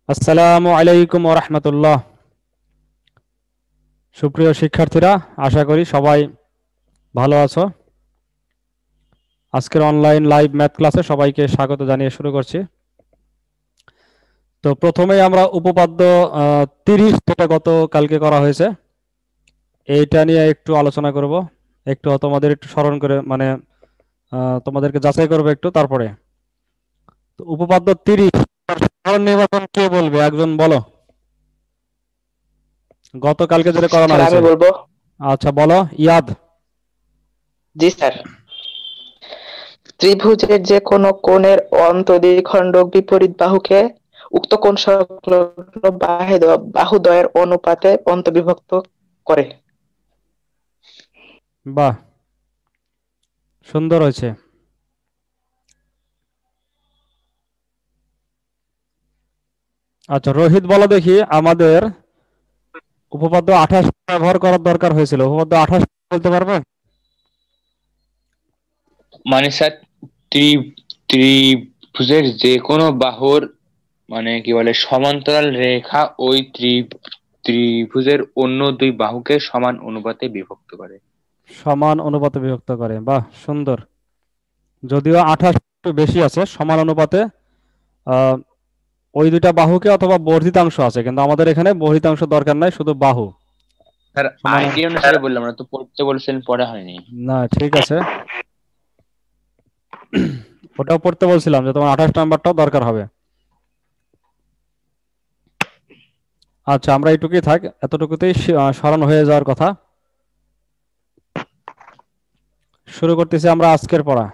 আসসালামু আলাইকুম ওয়া রাহমাতুল্লাহ। সুপ্রিয় শিক্ষার্থীরা, আশা করি সবাই ভালো আছো। আজকের অনলাইন লাইভ ম্যাথ ক্লাসে সবাইকে স্বাগত জানিয়ে শুরু করছি। তো প্রথমেই আমরা উপপাদ্য 30 যেটা গত কালকে করা হয়েছে এইটা নিয়ে একটু আলোচনা করব। একটু তোমাদের একটু স্মরণ করে তোমাদেরকে যাচাই করবে একটু। তারপরে তো উপপাদ্য 30 সাধারণ নির্বাচন কে বলবে? একজন বলো। গত কালকে যেটা করানো স্যার হয়েছে। আমি বলবো। আচ্ছা বলো ইয়াদ। জি স্যার। ত্রিভুজের যে কোনো কোণের অন্তঃদ্বিখণ্ডক বিপরীত বাহুকে উক্ত কোণ সংলগ্ন বাহুদ্বয়ের অনুপাতে অন্তর্বিভক্ত করে। বাহ, সুন্দর হয়েছে। আচ্ছা রোহিত বলো দেখি, আমাদের উপপাদ্য 28 ব্যবহার করার দরকার হয়েছিল। উপপাদ্য 28 বলতে পারবে? মানে স্যার ত্রিভুজের যে কোনো বাহুর কি বলে সমান্তরাল রেখা ওই ত্রিভুজের অন্য দুই বাহুকে সমান অনুপাতে বিভক্ত করে। সমান অনুপাতে বিভক্ত করে, বাহ সুন্দর। যদিও 28 একটু বেশি আছে, সমান অনুপাতে আহ ওই দুইটা বাহুকে অথবা বর্ধিতাংশ আছে, কিন্তু আমাদের এখানে বর্ধিতাংশ দরকার নাই, শুধু বাহু স্যার সমান। আইডিয়া অনুসারে বললাম, না তো পড়তে বলছেন, পড়া হয়নি। না ঠিক আছে, ওটাও পড়তে বলছিলাম যে তোমার 28 নাম্বারটাও দরকার হবে। আচ্ছা আমরা এইটুকুই থাক, এতটুকুতেই স্মরণ হয়ে যাওয়ার কথা। শুরু করতেছি আমরা আজকের পড়া।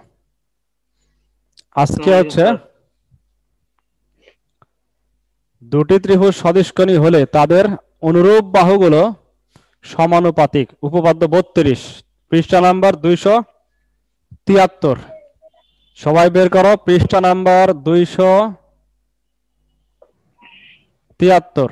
আজকে হচ্ছে দুটি ত্রিভুজ সদিশকোণী হলে তাদের অনুরূপ বাহুগুলো সমানুপাতিক। উপপাদ্য 32, পৃষ্ঠা নাম্বার 273। সবাই বের করো পৃষ্ঠা নাম্বার 273।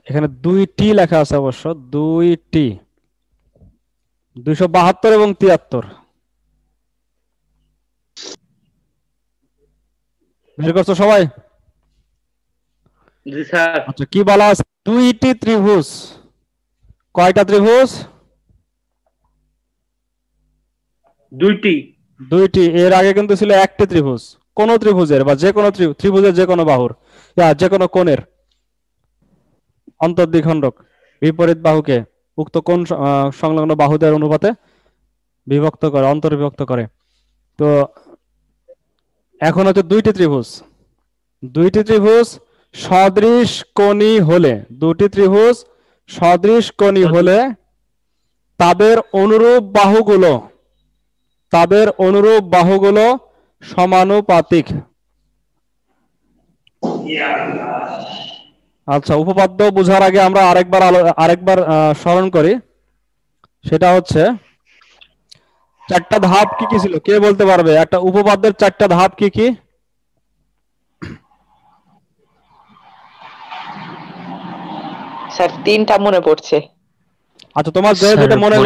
এখানে 2টি লেখা আছে, অবশ্য 2টি, 272 এবং 73 বের করছো সবাই? জি স্যার। আচ্ছা কি বলা আছে? দুইটি ত্রিভুজ। কয়টা ত্রিভুজ? দুইটি। দুইটি। এর আগে কিন্তু ছিল একটি ত্রিভুজ। কোন ত্রিভুজের বা যে কোনো ত্রিভুজের যে কোনো বাহুর যে কোনো কোণের অন্তর্দ্বিখণ্ডক বিপরীত বাহুকে উক্ত কোণ সংলগ্ন বাহুদের অনুপাতে বিভক্ত করে, অন্তর্বিভক্ত করে। তো এখন হচ্ছে দুইটি ত্রিভুজ। দুইটি ত্রিভুজ সদৃশ কোণী হলে, দুটি ত্রিভুজ সদৃশ কোণী হলে তাদের অনুরূপ বাহুগুলো সমানুপাতিক। আচ্ছা উপপাদ্য বোঝার আগে আমরা আরেকবার স্মরণ করি। সেটা হচ্ছে চারটা ধাপ কি কি ছিল, কে বলতে পারবে? একটা উপপাদ্যের চারটা ধাপ কি কি? স্যার তিনটা মনে পড়ছে। আচ্ছা তোমার যে স্যার যেটা বলি,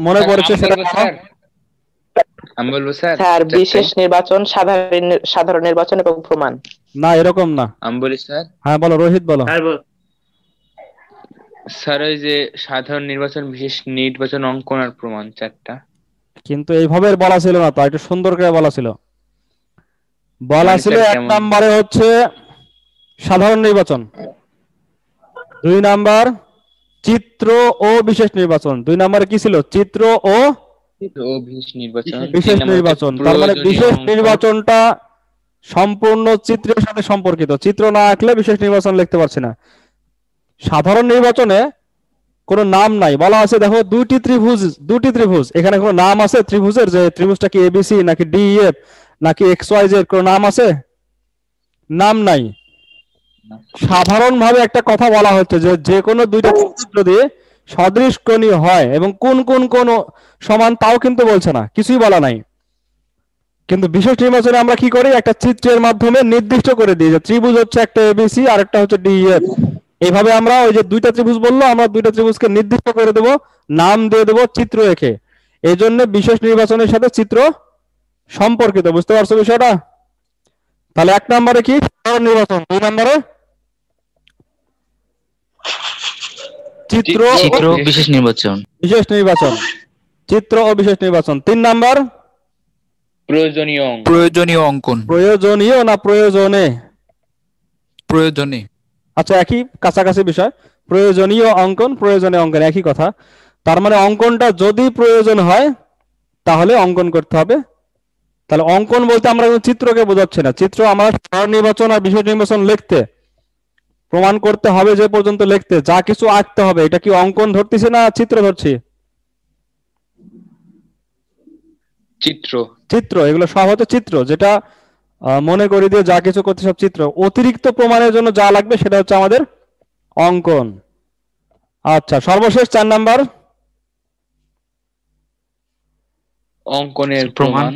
মনে পড়েছে আমি সেটা বলবো বলো। স্যার। আমি বলবো স্যার স্যার চারটাই। বিশেষ নির্বাচন, সাধারণ নির্বাচন এবং প্রমাণ। না এরকম না। আমি বলি স্যার। হ্যাঁ বলো, রোহিত বলো। স্যার ওই যে সাধারণ নির্বাচন, বিশেষ নির্বাচন, অঙ্কন আর প্রমাণ, চারটা। কিন্তু এইভাবে বলা ছিল না তো, একটু সুন্দর করে বলা ছিল। বলা ছিল স্যার এক কেমন? নম্বরে হচ্ছে সাধারণ নির্বাচন, 2 নাম্বার চিত্র ও বিশেষ নির্বাচন। 2 নাম্বারে কি ছিল? চিত্র ও ও বিশেষ নির্বাচন। বিশেষ 3 নম্বর হচ্ছে নির্বাচন। তার মানে প্রয়োজনীয় বিশেষ অঙ্কন। নির্বাচনটা সম্পূর্ণ চিত্রের সাথে সম্পর্কিত। চিত্র না আঁকলে বিশেষ নির্বাচন লিখতে পারছি না। সাধারণ নির্বাচনে কোনো নাম নাই, বলা আছে দেখো দুটি ত্রিভুজ, এখানে কোনো নাম আছে ত্রিভুজের? যে ত্রিভুজটা কি এবিসি নাকি ডিইএফ নাকি XYZ, কোনো নাম আছে? নাম নাই। সাধারণভাবে একটা কথা বলা হচ্ছে যে যে কোনো দুইটা ত্রিভুজ যদি সদৃশ কোণী হয় এবং কোন কোন কোণ সমান, তাও কিন্তু বলছে না, কিছুই বলা নাই। কিন্তু বিশেষ নির্বাচনে আমরা কি করি? একটা চিত্রের মাধ্যমে নির্দিষ্ট করে দিই যে ত্রিভুজ হচ্ছে একটা এবিসি আর একটা হচ্ছে ডিইএফ। এইভাবে আমরা ওই যে দুইটা ত্রিভুজ বললো, আমরা দুইটা ত্রিভুজকে নির্দিষ্ট করে দেব, নাম দিয়ে দেব চিত্র এঁকে। এই জন্য বিশেষ নির্বাচনের সাথে চিত্র সম্পর্কিত। বুঝতে পারছো বিষয়টা? তাহলে 1 নম্বরে কি সাধারণ নির্বাচন, 2 নম্বরে চিত্র চিত্র ও বিশেষ নির্বাচন। বিশেষ নির্বাচন, চিত্র ও বিশেষ নির্বাচন। 3 নাম্বার প্রয়োজনীয় অঙ্ক। প্রয়োজনীয় অঙ্কন। প্রয়োজনীয় না প্রয়োজনে? প্রয়োজনে। আচ্ছা, একই কাছাকাছি বিষয়। প্রয়োজনীয় অঙ্কন, প্রয়োজনীয় অঙ্কন একই কথা। তার মানে অঙ্কনটা যদি প্রয়োজন হয় তাহলে অঙ্কন করতে হবে। তাহলে অঙ্কন বলতে আমরা চিত্রকে বোঝাচ্ছি না। চিত্র আমরা সাধারণ নির্বাচন আর বিশেষ নির্বাচন লিখতে প্রমাণ করতে হবে যে পর্যন্ত লিখতে যা কিছু আঁকতে হবে, এটা কি অঙ্কন ধরতেছি না চিত্র ধরছি? চিত্র। চিত্র, এগুলো সব হচ্ছে চিত্র, যেটা মনে করি দিয়ে যা কিছু করতে সব চিত্র। অতিরিক্ত প্রমাণের জন্য যা লাগবে সেটা হচ্ছে আমাদের অঙ্কন। আচ্ছা, সর্বশেষ 4 নাম্বার অঙ্কনের প্রমাণ।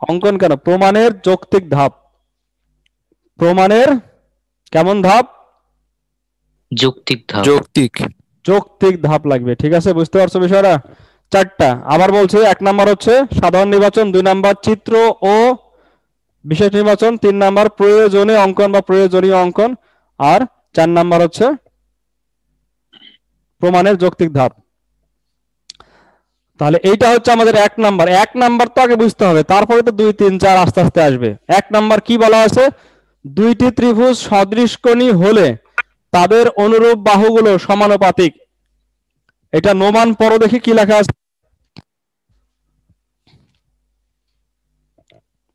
অঙ্কন কেন? প্রমাণের যৌক্তিক ধাপ। প্রমাণের কেমন ধাপ? যৌক্তিক ধাপ। যৌক্তিক। যৌক্তিক ধাপ লাগবে। ঠিক আছে, বুঝতে পারছো বিষয়টা? 4টা আবার বলছে। 1 নাম্বার হচ্ছে সাধারণ নির্বাচন, 2 নাম্বার চিত্র ও বিশেষ নির্বাচন, 3 নাম্বার প্রয়োজনীয় অঙ্কন বা প্রয়োজনীয় অঙ্কন, আর 4 নাম্বার হচ্ছে প্রমাণের যৌক্তিক ধাপ। তাহলে এইটা হচ্ছে আমাদের 1 নাম্বার। 1 নাম্বার তো আগে বুঝতে হবে, তারপরে তো 2, 3, 4 আস্তে আস্তে আসবে। 1 নাম্বার কি বলা আছে? দুইটি ত্রিভুজ সদৃশকোণী হলে তাদের অনুরূপ বাহুগুলো সমানুপাতিক। এটা নোমান পড়ো দেখি কি লেখা আছে।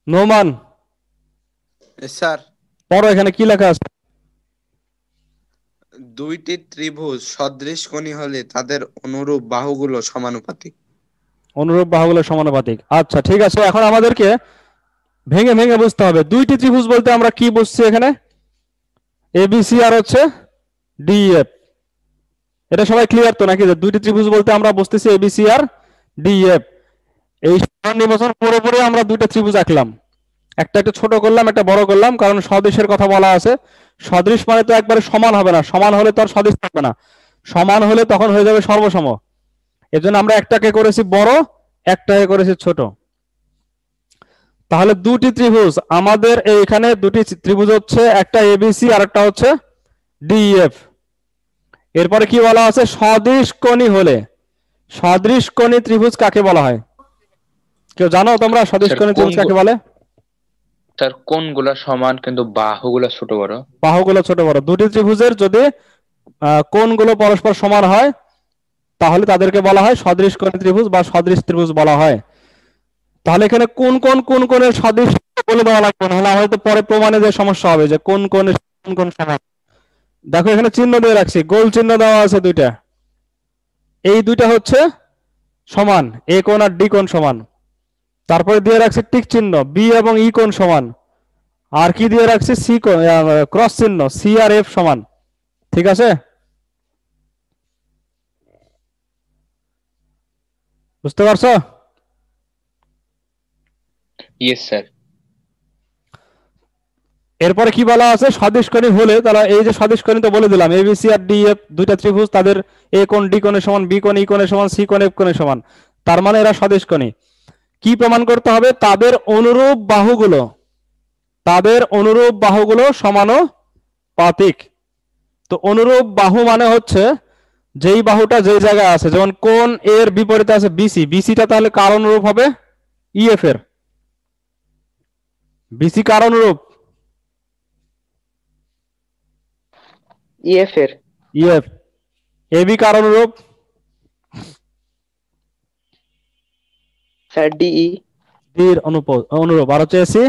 নোমান স্যার, পড়ো, এখানে কি লেখা আছে? দুইটি ত্রিভুজ সদৃশকোণী হলে তাদের অনুরূপ বাহুগুলো সমানুপাতিক। অনুরূপ বাহুগুলো সমানুপাতিক। আচ্ছা, ঠিক আছে। এখন আমাদেরকে ভেঙে ভেঙে বুঝতে হবে। দুইটি ত্রিভুজ বলতে আমরা কি বুঝছি এখানে? এবিসি আর হচ্ছে ডিএফ। এটা সবাই ক্লিয়ার তো নাকি? যে দুইটি ত্রিভুজ বলতে আমরা বুঝতেছি এবিসি আর ডিএফ। এই সাধারণ নির্বাচন পুরোপুরি আমরা দুইটা ত্রিভুজ আঁকলাম, একটা একটু ছোট করলাম, একটা বড় করলাম, কারণ সদৃশের কথা বলা আছে। সদৃশ মানে তো একবারে সমান হবে না, সমান হলে তো আর সদৃশ থাকবে না, সমান হলে তখন হয়ে যাবে সর্বসম। এজন্য আমরা একটাকে করেছি বড়, একটাকে করেছি ছোট। তাহলে দুটি ত্রিভুজ আমাদের এইখানে, দুটি ত্রিভুজ হচ্ছে একটা এবিসি আর একটা হচ্ছে ডিএফ। এরপরে কি বলা আছে? সদৃশকোণী হলে। সদৃশকোণী ত্রিভুজ কাকে বলা হয়? কেউ জানো তোমরা সদৃশকোণী ত্রিভুজ কাকে বলে? তার কোণগুলো সমান কিন্তু বাহুগুলো ছোট বড়। বাহুগুলো ছোট বড়। দুটি ত্রিভুজের যদি কোণগুলো পরস্পর সমান হয় তাহলে তাদেরকে বলা হয় সদৃশকোণী ত্রিভুজ বা সদৃশ ত্রিভুজ বলা হয়। তাহলে এখানে কোন কোন কোন কোণের সদৃশ বলে দেওয়া লাগবে, নাহলে হয়তো পরে প্রমাণে যে সমস্যা হবে যে কোন কোণের কোন কোন সমান। দেখো এখানে চিহ্ন দিয়ে রাখছি, গোল চিহ্ন দেওয়া আছে দুইটা। এই দুইটা হচ্ছে সমান, এ কোণ আর ডি কোণ সমান। তারপরে দিয়ে রাখছি টিক চিহ্ন, বি এবং ই কোণ সমান। আর কি দিয়ে রাখছি? সি কোণ, ক্রস চিহ্ন, সি আর এফ সমান। ঠিক আছে, বুঝতে পারছো? Yes sir. এরপরে কি বলা আছে? সদৃশকোণী হলে, তাহলে এই যে সদৃশকোণী তো বলে দিলাম, এবিসি আর ডিএফ দুইটা ত্রিভুজ, তাদের এ কোণ ডি কোণের সমান, বি কোণ ই কোণের সমান, সি কোণ এফ কোণের সমান। তার মানে এরা সদৃশকোণী। কি প্রমাণ করতে হবে? তাদের অনুরূপ বাহুগুলো, তাদের অনুরূপ বাহুগুলো সমানুপাতিক। তো অনুরূপ বাহু মানে হচ্ছে যেই বাহুটা যেই জায়গায় আছে, যেমন কোণ এর বিপরীতে আছে বিসি, বিসিটা তাহলে কার অনুরূপ হবে? ইএফ এর। বিসি কার অনুরূপ? ইএফ এর। ইএফ। এবি কার অনুরূপ? Sir DE. ডির অনুরূপ। আর হচ্ছে এসি?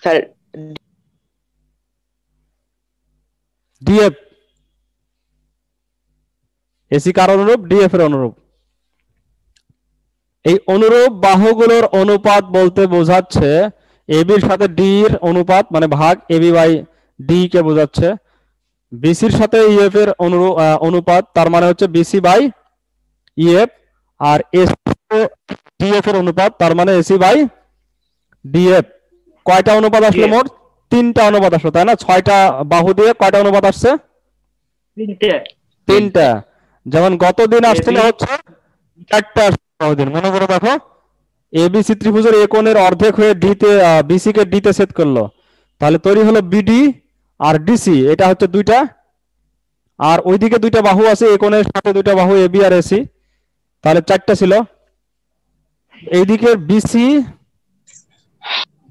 Sir DF. এসি কার অনুরূপ? ডিএফ এর অনুরূপ। এই অনুরূপ বাহুগুলোর অনুপাত বলতে বোঝাচ্ছে এবির সাথে ডি এর অনুপাত, মানে ভাগ, এবি বাই ডি কে বোঝাচ্ছে। বিসির সাথে ইএফ এর অনুপাত, তার মানে হচ্ছে বিসি বাই ইএফ। আর এসি ডিএফ এর অনুপাত, তার মানে এসি বাই ডিএফ। কয়টা অনুপাত আসলো মোট? 3টা অনুপাত আসলো, তাই না? 6টা বাহু দিয়ে কয়টা অনুপাত আসছে? 3টা। যেমন গত দিন আসছিল হচ্ছে 4টা বাহু দিন। মনে করে দেখো, এবিসি ত্রিভুজের এ কোণের অর্ধেক হয়ে ডিতে বিসি কে ডিতে ছেদ করলো, তাহলে তৈরি হলো বিডি আর ডিসি, এটা হচ্ছে 2টা। আর ওইদিকে 2টা বাহু আছে, এ কোণের সাথে 2টা বাহু এবি আর এসি, তাহলে 4টা ছিল। এইদিকে বিসি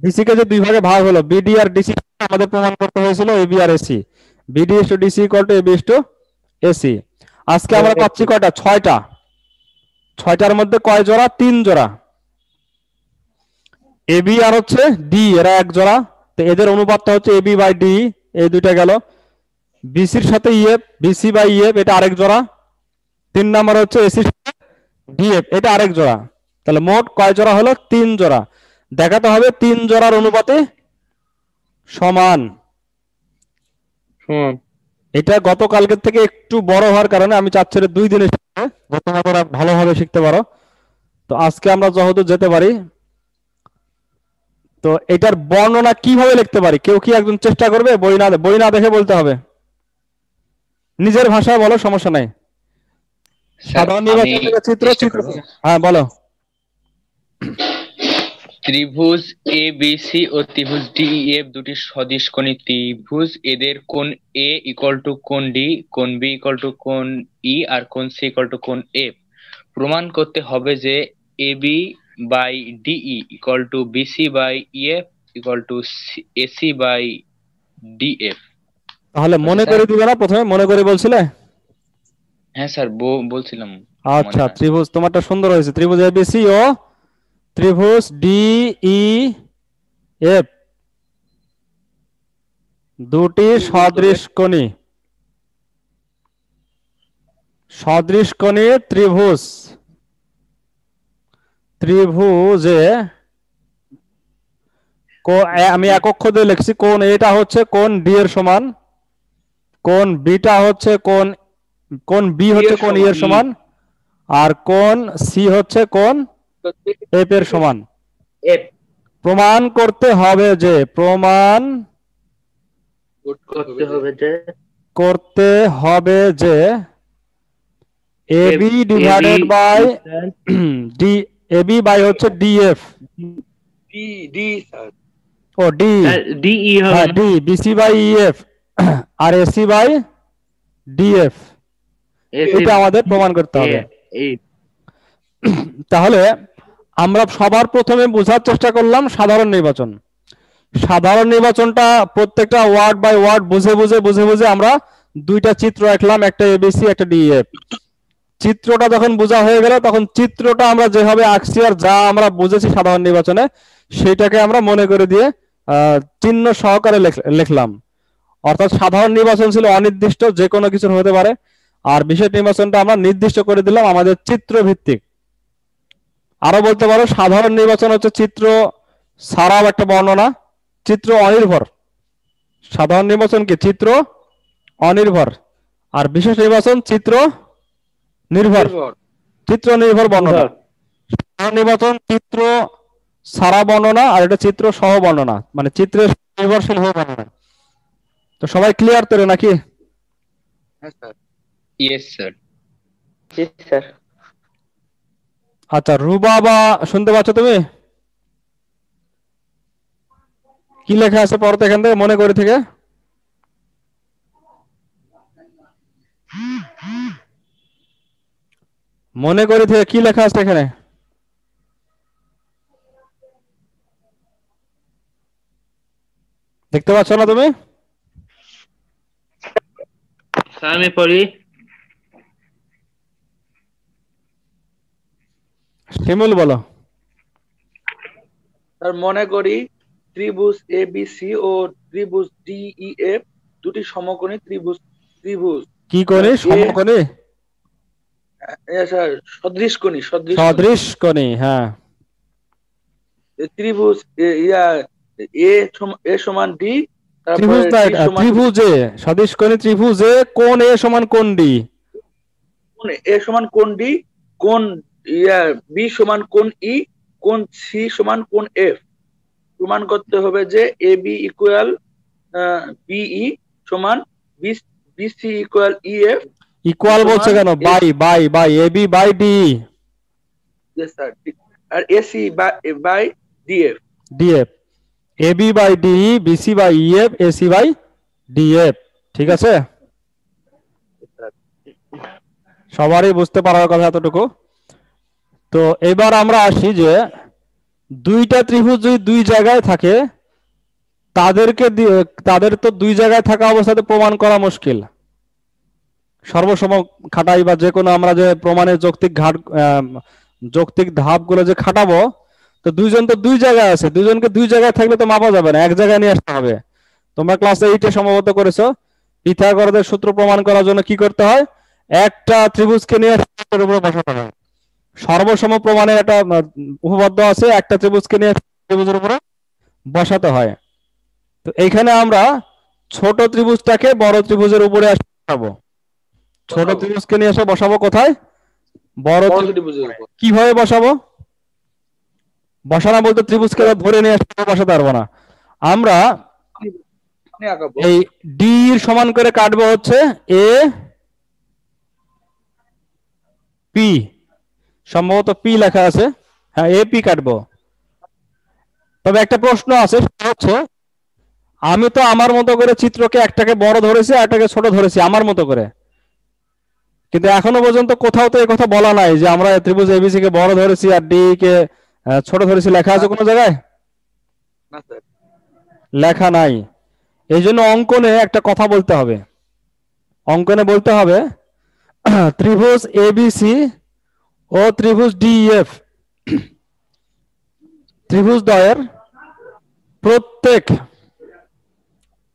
ডিসি কে যে 2 ভাগে ভাগ হলো, বিডি আর ডিসি, আমাদের প্রমাণ করতে হয়েছিল এবি আর AC, BD is to DC equal to AB is to AC. আজকে আমরা পাচ্ছি কয়টা? 6টা। 6টার মধ্যে কয় জোড়া? 3 জোড়া। এবি আর হচ্ছে ডি, এরা এক জোড়া, তো এদের অনুপাতটা হচ্ছে এবি বাই ডি, এই 2টা গেল। বিসির সাথে ইএফ, বিসি বাই ইএফ, এটা আরেক জোড়া। 3 নাম্বার হচ্ছে এসির সাথে ডিএফ, এটা আরেক জোড়া। তাহলে মোট কয় জোড়া হলো? 3 জোড়া। দেখাতে হবে 3 জোড়ার অনুপাতে সমান। এটা গতকালকের থেকে একটু বড় হওয়ার কারণে আমি চাচ্ছি 2 দিনে শিখতে, যাতে তোমরা ভালোভাবে শিখতে পারো। তো আজকে আমরা যতদূর যেতে পারি। তো এটার বর্ণনা কিভাবে লিখতে পারি? কেউ কি একজন চেষ্টা করবে? বই না দেখে বলতে হবে, নিজের ভাষায় বলো, সমস্যা নাই। সাধারণ নির্বাচন থেকে চিত্র, চিত্র থেকে। হ্যাঁ বলো। ত্রিভুজ এ বি সি ও ত্রিভুজ ডি ই এফ দুটি সদিশকোণী ত্রিভুজ। এদের কোণ এ ইকুয়াল টু কোণ ডি, কোণ বি ইকুয়াল টু কোণ ই, আর কোণ সি ইকুয়াল টু কোণ এফ। প্রমাণ করতে হবে যে A B by DE equal to BC by EF equal to AC by DF. তাহলে মনে করে দিবে না? প্রথমে মনে করে বলছিলে? হ্যাঁ স্যার, বলছিলাম। আচ্ছা, ত্রিভুজ তোমারটা সুন্দর হয়েছে। ত্রিভুজ এবিসি ও ত্রিভুজ ডিই এফ দুটি সদৃশকোণী ত্রিভুজ। ত্রিভুজে আমি এক অক্ষর দিয়ে লিখছি, কোণ এটা হচ্ছে কোণ ডি এর সমান, কোণ বিটা হচ্ছে কোণ বি হচ্ছে কোণ ই এর সমান, আর কোণ সি হচ্ছে কোণ এফ এর সমান। প্রমাণ করতে হবে যে AB divided by D, AB by হচ্ছে ডিএফ, ও ডি ডিই হ্যাঁ ডি, বিসি বাই ইএফ আর এসি বাই ডিএফ, এটা আমাদের প্রমাণ করতে হবে। তাহলে আমরা সবার প্রথমে বোঝার চেষ্টা করলাম সাধারণ নির্বাচন। সাধারণ নির্বাচনটা প্রত্যেকটা ওয়ার্ড বাই ওয়ার্ড বুঝে বুঝে আমরা 2টা চিত্র আঁকলাম, একটা এবিসি একটা ডিএফ। চিত্রটা যখন বোঝা হয়ে গেল, তখন চিত্রটা আমরা যেভাবে আঁকছি আর যা আমরা বুঝেছি সাধারণ নির্বাচনে, সেটাকে আমরা মনে করে দিয়ে চিহ্ন সহকারে লিখলাম। অর্থাৎ সাধারণ নির্বাচন ছিল অনির্দিষ্ট, যে কোনো কিছুর হতে পারে, আর বিশেষ নির্বাচনটা আমরা নির্দিষ্ট করে দিলাম আমাদের চিত্র ভিত্তিক। আরো বলতে পারো সাধারণ নির্বাচন হচ্ছে চিত্র ছাড়াও একটা বর্ণনা, চিত্র অনির্ভর। সাধারণ নির্বাচন কি? চিত্র অনির্ভর। আর বিশেষ নির্বাচন চিত্র নির্ভর, চিত্র নির্ভর বর্ণনা। সাধারণ নির্বাচন চিত্র ছাড়া বর্ণনা, আর এটা চিত্র সহ বর্ণনা, মানে চিত্রের নির্ভরশীল হয়ে বর্ণনা। তো সবাই ক্লিয়ার তো নাকি? Yes sir. স্যার। আচ্ছা, রুবাবা শুনতে পাচ্ছ তুমি? কি লেখা আছে পড়তে এখান থেকে মনে করে থেকে? মনে করে থেকে কি লেখা আছে এখানে? দেখতে পাচ্ছ না তুমি? আমি পড়ি। শিমুল বলো। স্যার, মনে করি ত্রিভুজ এবিসি ও ত্রিভুজ ডিইএফ দুটি সমকোণী ত্রিভুজ। কি কোণী? সমকোণী? স্যার, সদৃশকোণী। সদৃশকোণী, হ্যাঁ। ত্রিভুজ এ সমান ডি, ত্রিভুজে সদৃশকোণী ত্রিভুজে কোণ এ সমান কোণ ডি, এ সমান কোণ ডি, কোণ বি সমান কোণ ই, কোণ সি সমান কোণ এফ। প্রমাণ করতে হবে যে এ বি ইকুয়াল বিই সমান বিসি ইকুয়াল ইএফ ইকুয়াল বলছে কেন? By by by AB by D. Sir, আর AC by DF. DF, AB by D, BC by EF, AC by DF. ঠিক আছে, সবারই বুঝতে পারার কথা এতটুকু। তো এবার আমরা আসি যে দুইটা ত্রিভুজ যদি দুই জায়গায় থাকে তাদের তো দুই জায়গায় থাকা অবস্থাতে প্রমাণ করা মুশকিল। সর্বসম খাটাই বা যে কোনো আমরা যে প্রমাণের যৌক্তিক ধাপগুলো যে খাটাবো, তো দুইজন তো দুই জায়গায় আছে, দুইজনকে দুই জায়গায় থাকলে তো মাপা যাবে না, এক জায়গায় নিয়ে আসতে হবে। তোমরা ক্লাস 8-এ সম্ভবত করেছো, পিথাগোরাসের সূত্র প্রমাণ করার জন্য কি করতে হয়? একটা ত্রিভুজকে নিয়ে এর উপরে বসাতে হয়। সর্বসম প্রমাণের একটা উপপাদ্য আছে, একটা ত্রিভুজকে নিয়ে ত্রিভুজের উপরে বসাতে হয়। তো এইখানে আমরা ছোট ত্রিভুজটাকে বড় ত্রিভুজের উপরে বসাবো। ছোট ত্রিভুজকে নিয়ে এসে বসাবো কোথায়? বড় ত্রিভুজের উপর। কিভাবে বসাবো? বসানো বলতে ত্রিভুজকে ধরে নিয়ে আসতে বসাতে পারবো না আমরা। এই ডি এর সমান করে কাটবো হচ্ছে এ পি, সম্ভবত পি লেখা আছে, হ্যাঁ এ পি কাটবো। তবে একটা প্রশ্ন আছে, সেটা হচ্ছে আমি তো আমার মতো করে চিত্রকে একটাকে বড় ধরেছি আর একটাকে ছোট ধরেছি আমার মতো করে, কিন্তু এখনো পর্যন্ত কোথাও তো এই কথা বলা নাই যে আমরা ত্রিভুজ এবিসি কে বড় ধরেছি আর ডি কে ছোট ধরেছি। লেখা আছে কোনো জায়গায়? লেখা নাই। এই জন্য অঙ্কনে একটা কথা বলতে হবে। অঙ্কনে বলতে হবে ত্রিভুজ এবিসি ও ত্রিভুজ ডিইএফ ত্রিভুজ দ্বয়ের প্রত্যেক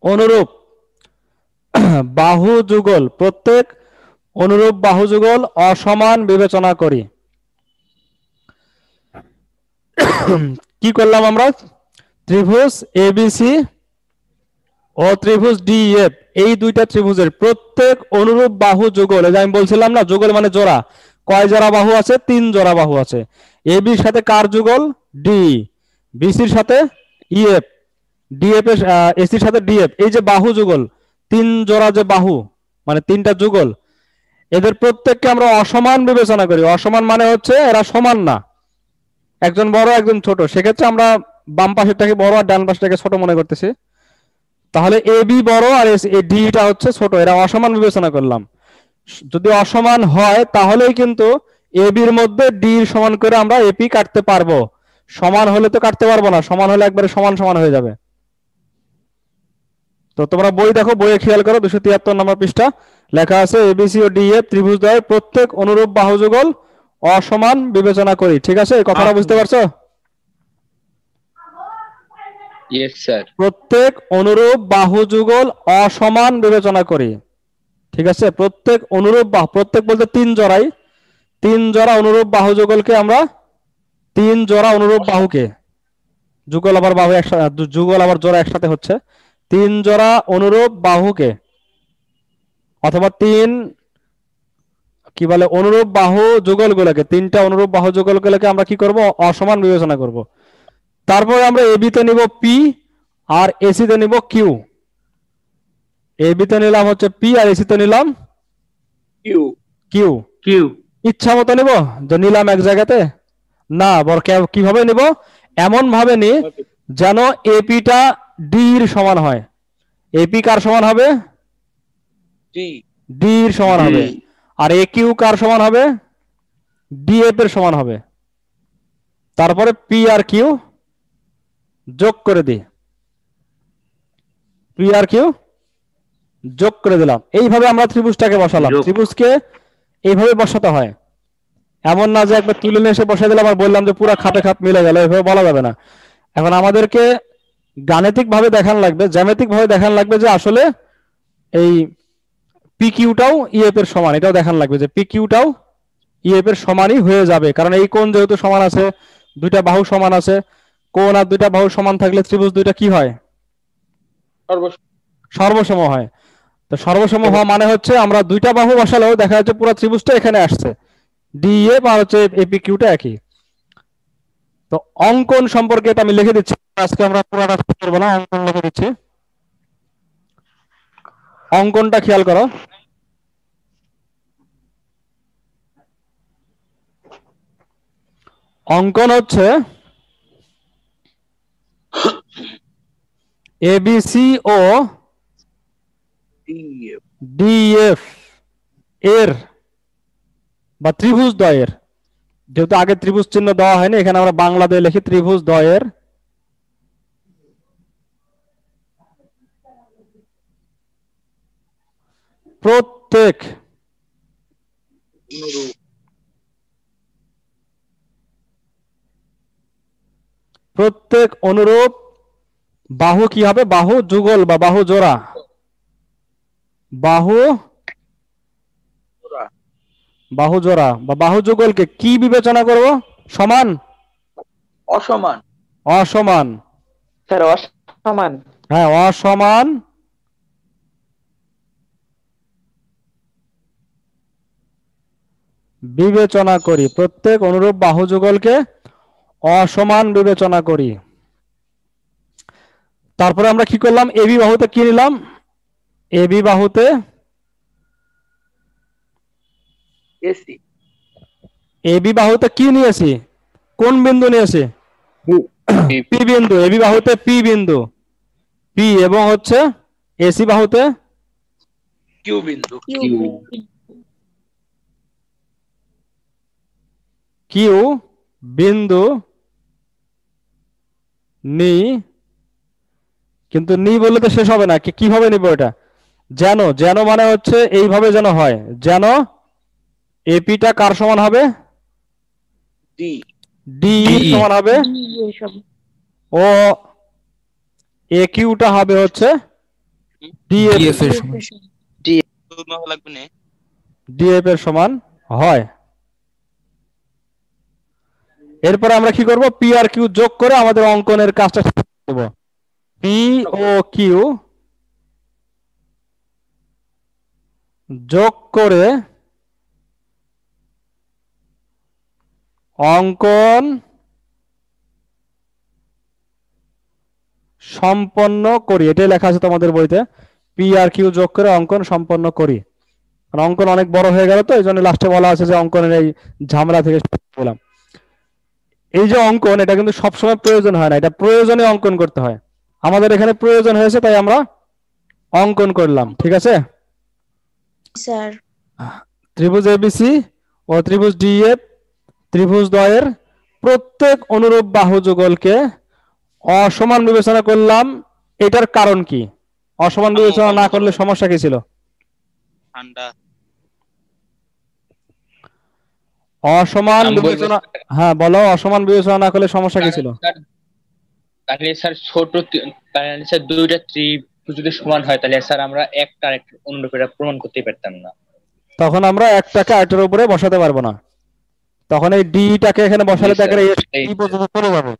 অনুরূপ বাহু যুগল, প্রত্যেক অনুরূপ বাহু যুগল অসমান বিবেচনা করি। কি করলাম আমরা? ত্রিভুজ এবিসি ও ত্রিভুজ ডিইএফ এই দুইটা ত্রিভুজের প্রত্যেক অনুরূপ বাহু যুগল, আমি বলছিলাম না যুগল মানে জোড়া, কয় জোড়া বাহু আছে? 3 জোড়া বাহু আছে। এবির সাথে কার যুগল? ডি। বিসির সাথে ইএফ, ডিএফ এর এসির সাথে ডিএফ, এই যে বাহু যুগল 3 জোড়া যে বাহু মানে 3টা যুগল, এদের প্রত্যেককে আমরা অসমান বিবেচনা করি। অসমান মানে হচ্ছে এরা সমান না, একজন বড় একজন ছোট। সেক্ষেত্রে আমরা বাম পাশেরটাকে বড় আর ডান পাশটাকে ছোট মনে করতেছি। তাহলে এ বি বড় আর ডিটা হচ্ছে ছোট, এরা অসমান বিবেচনা করলাম। যদি অসমান হয় তাহলেই কিন্তু এ বির মধ্যে ডি সমান করে আমরা এপি কাটতে পারবো। সমান হলে তো কাটতে পারবো না, সমান হলে একবারে সমান সমান হয়ে যাবে। তো তোমরা বই দেখো, বইয়ে খেয়াল করো 273 নম্বর পৃষ্ঠা লেখা আছে এবিসি ও ডিএফ ত্রিভুজ দ্বয়ের প্রত্যেক অনুরূপ বাহু যুগল অসমান বিবেচনা করি। ঠিক আছে, এই কথাটা বুঝতে পারছো? Yes sir. প্রত্যেক অনুরূপ বাহু যুগল অসমান বিবেচনা করি। ঠিক আছে, প্রত্যেক অনুরূপ বাহু, প্রত্যেক বলতে 3 জোড়াই, 3 জোড়া অনুরূপ বাহু যুগলকে আমরা 3 জোড়া অনুরূপ বাহুকে, যুগল আবার বাহু একসাথে, যুগল আবার জোড়া একসাথে হচ্ছে, 3 জোড়া অনুরূপ বাহুকে অথবা 3 কি বলে অনুরূপ বাহু যুগলগুলোকে, 3টা অনুরূপ বাহু যুগলগুলোকে আমরা কি করব? অসমান বিবেচনা করব। তারপরে আমরা এবি তে নিব পি আর এসি তে নিব কিউ। এবি তে নিলাম হচ্ছে পি আর এসি তে নিলাম কিউ। কিউ। কিউ ইচ্ছা মতো নিব যে নিলাম এক জায়গাতে না, বর কিভাবে নিব? এমন ভাবে নি যেন এপিটা ডি এর সমান হয়। এপি কার সমান হবে? ডি। ডি এর সমান হবে। আর এ কিউ কার সমান হবে? ডিএফ এর সমান হবে। তারপরে পি আর কিউ যোগ করে দিই, পি আর কিউ যোগ করে দিলাম। এইভাবে আমরা ত্রিভুজটাকে বসালাম। ত্রিভুজকে এইভাবে বসাতে হয়, এমন না যে একবার তুলে নিয়ে এসে বসে দিলাম আর বললাম যে পুরো খাপে খাপ মিলে গেল, এভাবে বলা যাবে না। এখন আমাদেরকে গাণিতিক ভাবে দেখান লাগবে, জ্যামিতিক ভাবে দেখান লাগবে যে আসলে এই পি কিউটাও ইএফ এর সমান, এটাও দেখান লাগবে যে পি কিউটাও ইএফ এর সমানই হয়ে যাবে। কারণ এই কোণ যেহেতু সমান আছে, দুইটা বাহু সমান আছে, কোণ আর দুইটা বাহু সমান থাকলে ত্রিভুজ দুইটা কি হয়? সর্বসম হয়। তো সর্বসম হওয়া মানে হচ্ছে আমরা দুইটা বাহু বসালেও দেখা যাচ্ছে পুরো ত্রিভুজটা এখানে আসছে, ডিএফ আর হচ্ছে এপি কিউটা একই। তো অঙ্কন সম্পর্কে এটা আমি লিখে দিচ্ছি, আজকে আমরা পুরোটা করব না, অঙ্কন লিখে দিচ্ছি। অঙ্কনটা খেয়াল করো। অঙ্কন হচ্ছে এবিসি ও DEF ডিএফ এর বা ত্রিভুজ দ্বয়ের, যেহেতু আগে ত্রিভুজ চিহ্ন দেওয়া হয়নি, এখানে আমরা বাংলা দিয়ে লিখি ত্রিভুজ দ্বয়ের প্রত্যেক অনুরূপ প্রত্যেক অনুরূপ বাহু কি হবে? বাহু যুগল বা বাহু জোড়া। বাহু জোড়া বাহু জোড়া বা বাহু যুগলকে কি বিবেচনা করব? সমান, অসমান অসমান? স্যার অসমান। হ্যাঁ, অসমান বিবেচনা করি। প্রত্যেক অনুরূপ বাহু যুগলকে অসমান বিবেচনা করি। তারপরে আমরা কি করলাম? এবি বাহুতে কি নিলাম? এবি বাহুতে এসি এবি বাহুতে কি নিয়েছি? কোন বিন্দু নিয়েছি? পি বিন্দু। এবি বাহুতে পি বিন্দু, পি, এবং হচ্ছে এসি বাহুতে কিউ বিন্দু কিউ বিন্দু নি। কিন্তু নি বললে তো শেষ হবে না, কিভাবে নিব এটা? যেন, যেন মানে হচ্ছে এইভাবে যেন হয়, যেন এপিটা কার সমান হবে? ডি ডি সমান হবে, ও এ কিউটা হবে হচ্ছে ডিএফ এর সমান। ডিএফ এর সমান হয়। এরপরে আমরা কি করব? পি আর কিউ যোগ করে আমাদের অঙ্কনের কাজটা করব। পি ও কিউ যোগ করে অঙ্কন সম্পন্ন করি। এটাই লেখা আছে তোমাদের বইতে, পি আর কিউ যোগ করে অঙ্কন সম্পন্ন করি। কারণ অঙ্কন অনেক বড় হয়ে গেল, তো এই জন্য লাস্টে বলা আছে যে অঙ্কনের এই ঝামেলা থেকে বললাম। এই যে অঙ্কন, এটা কিন্তু সবসময় প্রয়োজন হয় না, এটা প্রয়োজনে অঙ্কন করতে হয়। আমাদের এখানে প্রয়োজন হয়েছে তাই আমরা অঙ্কন করলাম। ঠিক আছে স্যার। ত্রিভুজ এবিসি ও ত্রিভুজ ডিএফ ত্রিভুজ দ্বয়ের প্রত্যেক অনুরূপ বাহু যুগলকে অসমান বিবেচনা করলাম। এটার কারণ কি? অসমান বিবেচনা না করলে সমস্যা কি ছিল? অসমান আমি বলবো বিবেচনা, হ্যাঁ বলো, অসমান বিবেচনা না করলে সমস্যা কি ছিল? তাহলে স্যার তাহলে স্যার দুইটা ত্রিভুজ যদি সমান হয় তাহলে স্যার আমরা একটা আরেকটা অনুরূপের প্রমাণ করতে পারতাম না। তখন আমরা একটাকে আরেকটার উপরে বসাতে পারবো না। তখন এই ডিটাকে এখানে বসালে জি স্যার, এই পর্যন্ত চলে যাবে,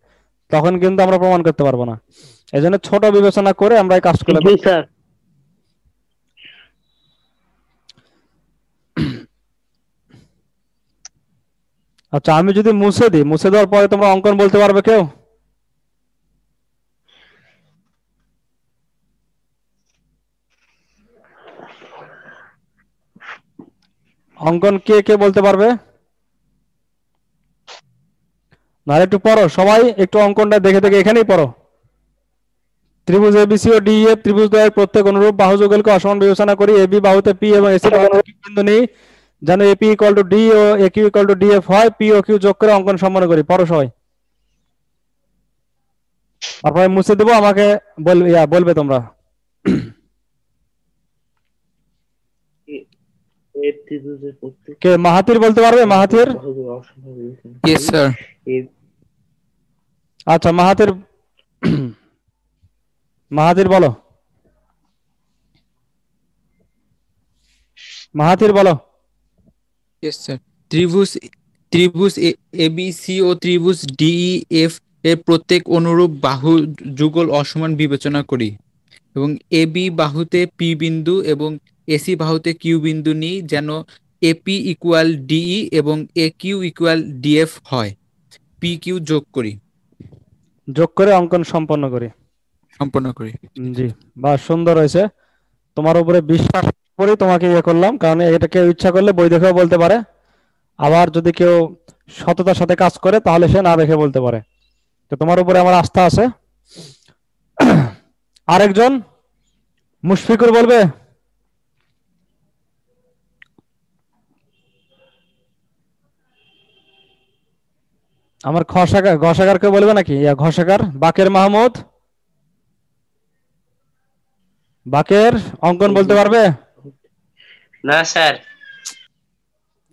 তখন কিন্তু আমরা প্রমাণ করতে পারবো না। এই জন্য ছোট বিবেচনা করে আমরা এই কাজগুলো জি স্যার। আচ্ছা, আমি যদি মুছে দিই, মুছে দেওয়ার পরে তোমরা অঙ্কন বলতে পারবে কেউ? অঙ্কন কে কে বলতে পারবে? না, একটু পড়ো সবাই, একটু অঙ্কনটা দেখে দেখে এখানেই পড়ো। ত্রিভুজ এবিসি ও ডিএফ ত্রিভুজ দ্বয়ের প্রত্যেক অনুরূপ বাহু যুগলকে অসমান বিবেচনা করি। এবি বাহুতে পি এবং এসি বাহুতে কিউ বিন্দু নেই, যেন এপি ইকুয়াল টু ডি ও A Q equal to DF হয়। পি ও কিউ যোগ করে অঙ্কন সম্পন্ন করি। পড়ো সবাই, তারপরে মুছে দেবো, আমাকে বলবে তোমরা। কে মাহাতির বলতে পারবে? মাহাতির? Yes sir. আচ্ছা, মাহাতির মাহাতির বলো, মাহাতির বলো। Yes sir. ত্রিভুজ ত্রিভুজ এবিসি ও ত্রিভুজ ডিইএফ এর প্রত্যেক অনুরূপ বাহু যুগল অসমান বিবেচনা করি এবং এবি বাহুতে পি বিন্দু এবং এসি বাহুতে কিউ বিন্দু নিই, যেন এপি ইকুয়াল ডিই এবং এ কিউ ইকুয়াল ডিএফ হয়। পি কিউ যোগ করি, যোগ করে অঙ্কন সম্পন্ন করি। সম্পন্ন করি। জি, বাহ, সুন্দর হয়েছে। তোমার উপরে বিশ্বাস করে তোমাকে ইয়ে করলাম, কারণ এটা কেউ ইচ্ছা করলে বই দেখেও বলতে পারে, আবার যদি কেউ সততার সাথে কাজ করে তাহলে সে না দেখে বলতে পারে। তো তোমার উপরে আমার আস্থা আছে। আরেকজন মুশফিকুর বলবে? আমার ঘষাগার কেউ বলবে নাকি? ঘষাগার বাকের মাহমুদ, বাকের অঙ্কন বলতে পারবে? না স্যার।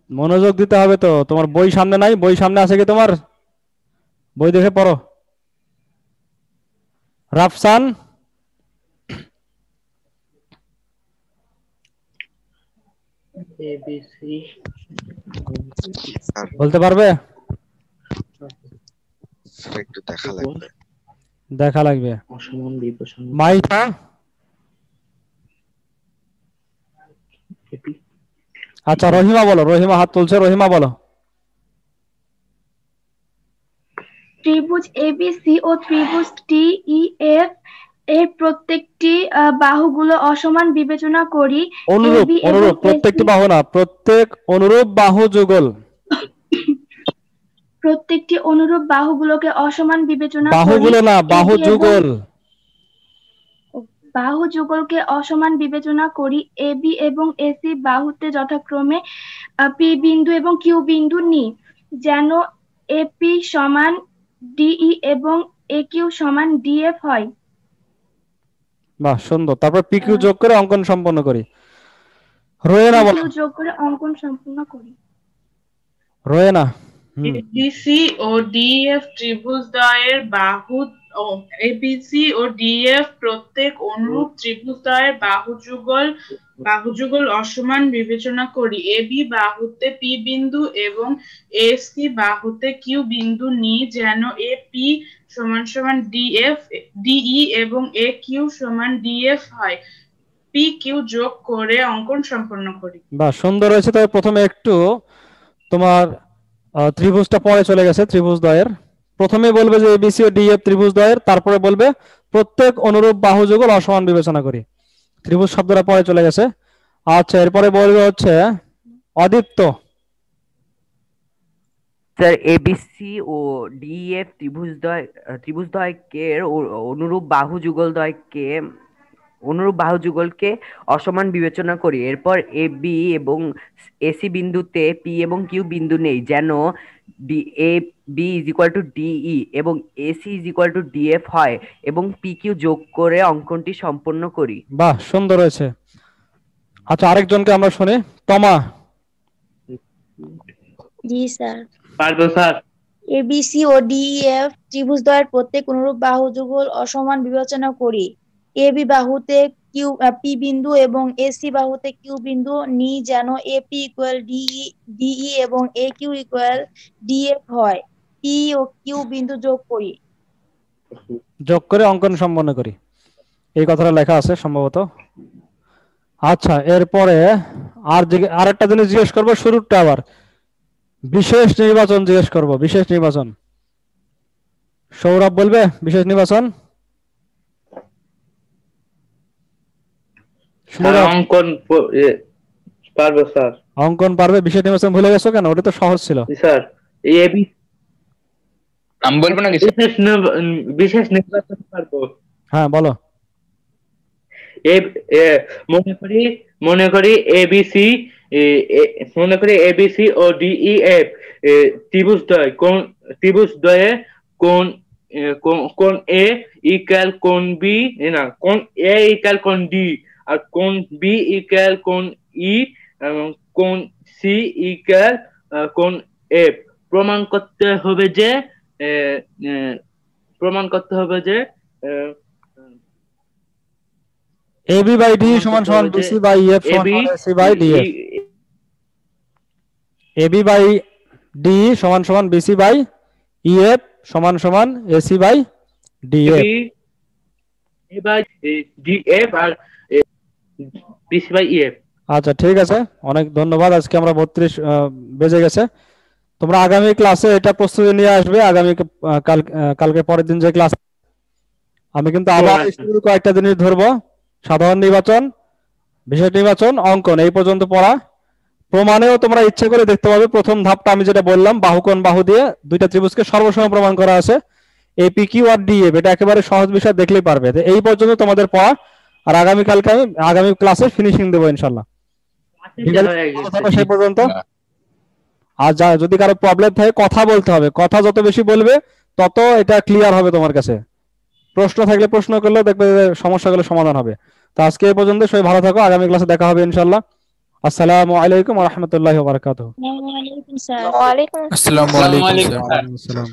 মনোযোগ দিতে হবে তো, তোমার বই সামনে নাই? বই সামনে আছে কি তোমার? বই দেখে পড়ো। রাফসান এবিসি বলতে পারবে? একটু দেখা লাগবে। দেখা লাগবে। অসমান বিবেচনা মাইফা আচ্ছা, রহিমা বলো। রহিমা হাত তুলছে, রহিমা বলো। ত্রিভুজ এবিসি ও ত্রিভুজ ডিইএফ এর প্রত্যেকটি বাহুগুলো অসমান বিবেচনা করি। অনুরূপ, AB এবং অনুরূপ, প্রত্যেকটি AC বাহু না, প্রত্যেক অনুরূপ বাহু যুগল। প্রত্যেকটি অনুরূপ বাহুগুলোকে অসমান বিবেচনা করি। বাহুগুলো না, বাহু AB এবং যুগল। বাহু যুগলকে অসমান বিবেচনা করি। এবি এবং এসি বাহুতে যথাক্রমে পি বিন্দু এবং কিউ বিন্দু নিই, যেন এপি সমান ডিই এবং এ কিউ সমান ডিএফ হয়। বাহ, সুন্দর। তারপর পিকিউ যোগ করে অঙ্কন সম্পন্ন করি। রোয়েনা বলো। কিউ যোগ করে অঙ্কন সম্পূর্ণ করি। রোয়েনা। এবিসি ও ডিএফ ত্রিভুজদ্বয়ের বাহু এবিসি ও ডিএফ প্রত্যেক অনুরূপ ত্রিভুজদ্বয়ের বাহুযুগল অসমান বিবেচনা করি। এবি বাহুতে পি বিন্দু এবং এসি বাহুতে কিউ বিন্দু নিই, যেন এ পি সমান সমান ডিএফ ডিই এবং এ কিউ সমান ডিএফ হয়। পি কিউ যোগ করে অঙ্কন সম্পন্ন করি। বাহ, সুন্দর হয়েছে। তবে প্রথমে একটু তোমার ত্রিভুজটা পরে চলে গেছে, ত্রিভুজদ্বয়ের। প্রথমে বলবে যে এবিসি ও ডিএফ ত্রিভুজদ্বয়ের, তারপরে বলবে প্রত্যেক অনুরূপ বাহু যুগল অসমান বিবেচনা করি। ত্রিভুজ শব্দটা পরে চলে গেছে। আচ্ছা, এরপরে বলবে হচ্ছে অদীপ্ত। স্যার এবিসি ও ডিএফ ত্রিভুজদ্বয়ের অনুরূপ বাহু যুগলকে অসমান বিবেচনা করি। এরপর এ বি এবং এসি বিন্দুতে পি এবং কিউ বিন্দু নেই, যেন A B is equal to DE এবং AC is equal to DF হয়, এবং পি কিউ যোগ করে অঙ্কনটি সম্পন্ন করি। বাহ, সুন্দর হয়েছে। আচ্ছা, আরেকজনকে আমরা শুনি। তমা। জি স্যার। পারবো স্যার। এবিসি ও ডিইএফ ত্রিভুজদ্বয়ের প্রত্যেক অনুরূপ বাহু যুগল অসমান বিবেচনা করি। এবি বাহুতে কিউ পি বিন্দু এবং এসি বাহুতে কিউ বিন্দু নিই, যেন এপি ইকুয়াল ডিই এবং এ কিউ ইকুয়াল ডিএফ হয়। পি ও কিউ বিন্দু যোগ করি। যোগ করে অঙ্কন সম্পন্ন করি, এই কথাটা লেখা আছে সম্ভবত। আচ্ছা, এরপরে আরেকটা জিনিস জিজ্ঞেস করবো, শুরুটা আবার বিশেষ নির্বাচন জিজ্ঞেস করব। বিশেষ নির্বাচন সৌরভ বলবে। বিশেষ নির্বাচন অঙ্কন পারবো স্যার। অঙ্কন পারবে। বিশেষ নির্বাচন ভুলে গেছো কেন? ওটা তো সহজ ছিল স্যার। এবি আমি বলবো নাকি? বিশেষ নির্বাচন পারবো। হ্যাঁ বলো। মনে করি এবিসি, ও ডিইএফ ত্রিভুজদ্বয়ে কোন এ ইকুয়াল কোন বি, না কোন এ ইকুয়াল কোন ডি, আর কোন বি ইকুয়াল কোন ই, এবং কোন সি ইকুয়াল কোন এফ। প্রমাণ করতে হবে যে এবি বাই ডি সমান সমান বিসি বাই ইএফ সমান AC by DF. AB by D সমান সমান বিসি বাই ইএফ সমান সমান AC by DF. A by DF আর বিসি বাই ইএফ। আচ্ছা, ঠিক আছে, অনেক ধন্যবাদ। আজকে আমরা 32 বেজে গেছে। তোমরা আগামী ক্লাসে এটা প্রস্তুতি নিয়ে আসবে। আগামী কালকে পরের দিন যে ক্লাস, আমি কিন্তু আবার কয়েকটা জিনিস ধরবো। সাধারণ নির্বাচন, বিশেষ নির্বাচন, অঙ্কন এই পর্যন্ত পড়া। প্রমাণেও তোমরা ইচ্ছে করে দেখতে পাবে, প্রথম ধাপটা আমি যেটা বললাম, বাহু কোণ বাহু দিয়ে দুইটা ত্রিভুজকে সর্বসম প্রমাণ করা আছে, এপি কিউ আর ডিএফ, এটা একেবারে সহজ বিষয়, দেখলেই পারবে। তো এই পর্যন্ত তোমাদের পড়া, আর আগামীকালকে আমি আগামী ক্লাসে ফিনিশিং দেবো ইনশাল্লাহ। ঠিক আছে, ভালো থাকো সেই পর্যন্ত। আর যদি কারো প্রবলেম থাকে কথা বলতে হবে, কথা যত বেশি বলবে তত এটা ক্লিয়ার হবে তোমার কাছে। প্রশ্ন থাকলে প্রশ্ন করলে দেখবে সমস্যাগুলো সমাধান হবে। তো আজকে এই পর্যন্ত, সবাই ভালো থাকো, আগামী ক্লাসে দেখা হবে ইনশাল্লাহ। আসসালামু আলাইকুম ওয়া রাহমাতুল্লাহি ওয়া বারাকাতুহু। ওয়া আলাইকুম আসসালাম। আসসালামু আলাইকুম স্যার। আসসালাম।